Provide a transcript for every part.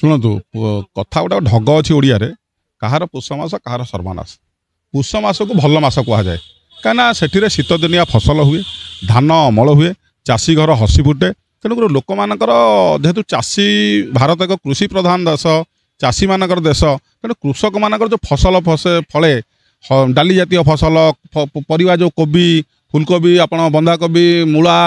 शुणु कथा गोटे ढग अच्छी ओडिया कहार पुष मास कहार सर्वनाश पुष मास को भल मास कहुए कहीं से शीत दिनिया फसल हुए धान अमल हुए चाषी घर हसी फुटे तेणुक लोक मानकर जेहेतु चाषी भारत एक कृषि प्रधान देश चाषी मानकर देश तेणु कृषक मानकर जो फसल फले डाली जातीय फसल परिवा जो कोबी फुलकोबी आपण बंधाकोबी मूला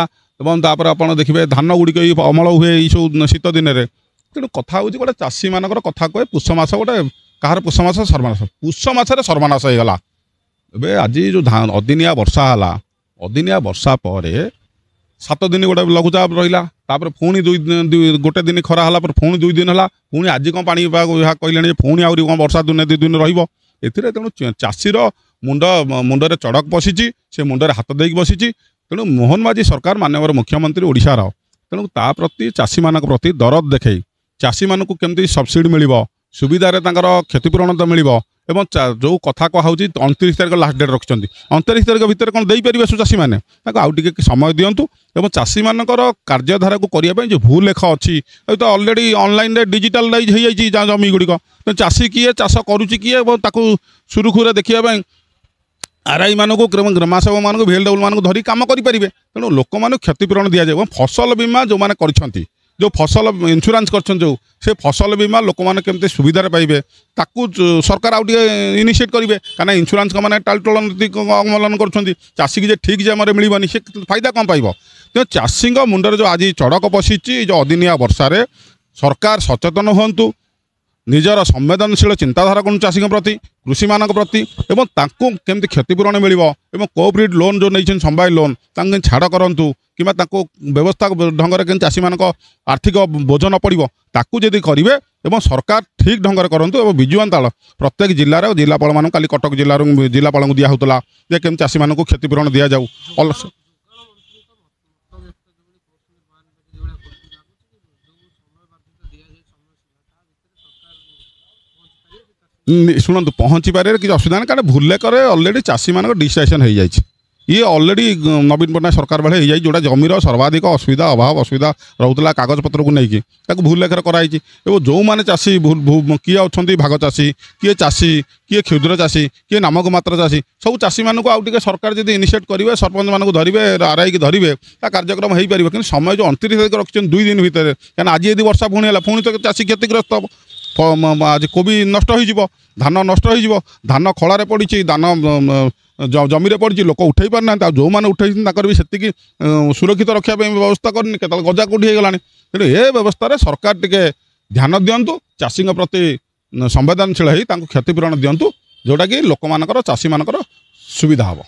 एवं तापर आप देखिए धान गुड़िक अमल हुए सब शीत दिन में तेणु कथा हूँ गोटे चाषी मानकर कथा कहे पुष मास गोटे कहार पुष मास सर्वनाश पुष मसरे सर्वनाश होगा ए आज जो अदिनिया वर्षा है अदिनिया वर्षा पर 7 दिन गोटे लघुचाप रहा पुणी गोटे दिन खरा है पुणी 2 दिन है पुणी आज कौन पानी कहले पुणी आहरी कौन वर्षा दिन 2 दिन रेणु चाषीर मुंडे चड़क बसी से मुंडे हाथ देकी बसी तेणु मोहन माझी सरकार माननीय मुख्यमंत्री ओडिशार तेणु ता प्रति चाषी मान प्रति दरद देखई चाषी मानक केमती सब्सिडी मिल सुविधार क्षतिपूरण तो मिल एवं जो कथा कहूँ 29 तारीख लास्ट डेट रखिंट 29 तारीख भितर कौन देपारे सब चाषी मैंने आउ टे समय दिंतु एवं चाषी मानकर कार्यधारा को करने जो भूल लेख अच्छी तो अलरेडी ऑनलाइन डिजिटालाइज हो जाए जमी गुड़िक तो चाषी किए चाष करुच्ची किए सुरुखुरे देखा आरआई मानक ग्रामसेवक मानक VLW मानक धरी कम करेंगे तेणु लोक मैंने क्षतिपूरण दि जाए फसल बीमा जो मैंने कर जो फसल इंश्योरेंस कर जो से फसल बीमा लोक मैंने केमती सुविधा पाइबे ताकू सरकार आउ इनिशिएट करेंगे कहीं इंश्योरेंस को मैंने टालटोल नीति अवलम्बन कर चाषी की ठीक जमार मिलनी से फायदा कौन पाइब तो चाषी मुंडर जो आज चड़क पशिची जो अदिनिया वर्षा सरकार सचेतन हूँ निजर संवेदनशील चिंताधारा करूँ चाषी प्रति कृषि मान प्रति एवं तांको केमती क्षतिपूरण मिल कोऑपरेटिव लोन जो नहीं समवाय लोन छाड़ करूँ कि व्यवस्था ढंग से चाषी मान आर्थिक बोझ न पड़ो ताकू जदि करेंगे एवं सरकार ठीक ढंग से करूँ और विजु अंताल प्रत्येक जिलार जिलापाल मान काली कटक जिलार जिलापाल को दिहला केमती चाषी मान क्षतिपूरण दि जाऊ शुणु पहुँची पारे कि असुविधा ना कारण भूल करे अलरेडी चाषी मान डिसाइसन हो जाए ये अलरेडी नवीन पट्टनायक सरकार बेले हो जाए जोड़ा जमीर सर्वाधिक असुविधा अभाव असुविधा रोला कागज पत्र को लेकिन भूल लेखर कराई जो मैंने चाषी किए अच्छा भाग चाषी किए चाषी किए क्षुद्र चाषी किए नामक मात्र चाषी सब चाषी मानक आउ टे सरकार जब इनिशिएट करेंगे सरपंच मानक धरवे आरआई की धरवे कार्यक्रम हो पार कि समय जो 29 तारीख रखिए 2 दिन भितर क्या आज यदि वर्षा पुणी है पुणी तो चाषी क्षतिग्रस्त हम आज कोबी नष्ट हो धान नष्ट हो धान खलार पड़ी धान जमी पड़ी लोक उठे पारना जो मैंने उठे भी से सुरक्षित रखापी व्यवस्था करनी के गजा कौटी होगला तेणु ये व्यवस्था सरकार टिके ध्यान दिंतु चाषी प्रति संवेदनशील क्षतिपूरण दिंतु जोटा कि लोक मानकर चाषी मानकर सुविधा हम।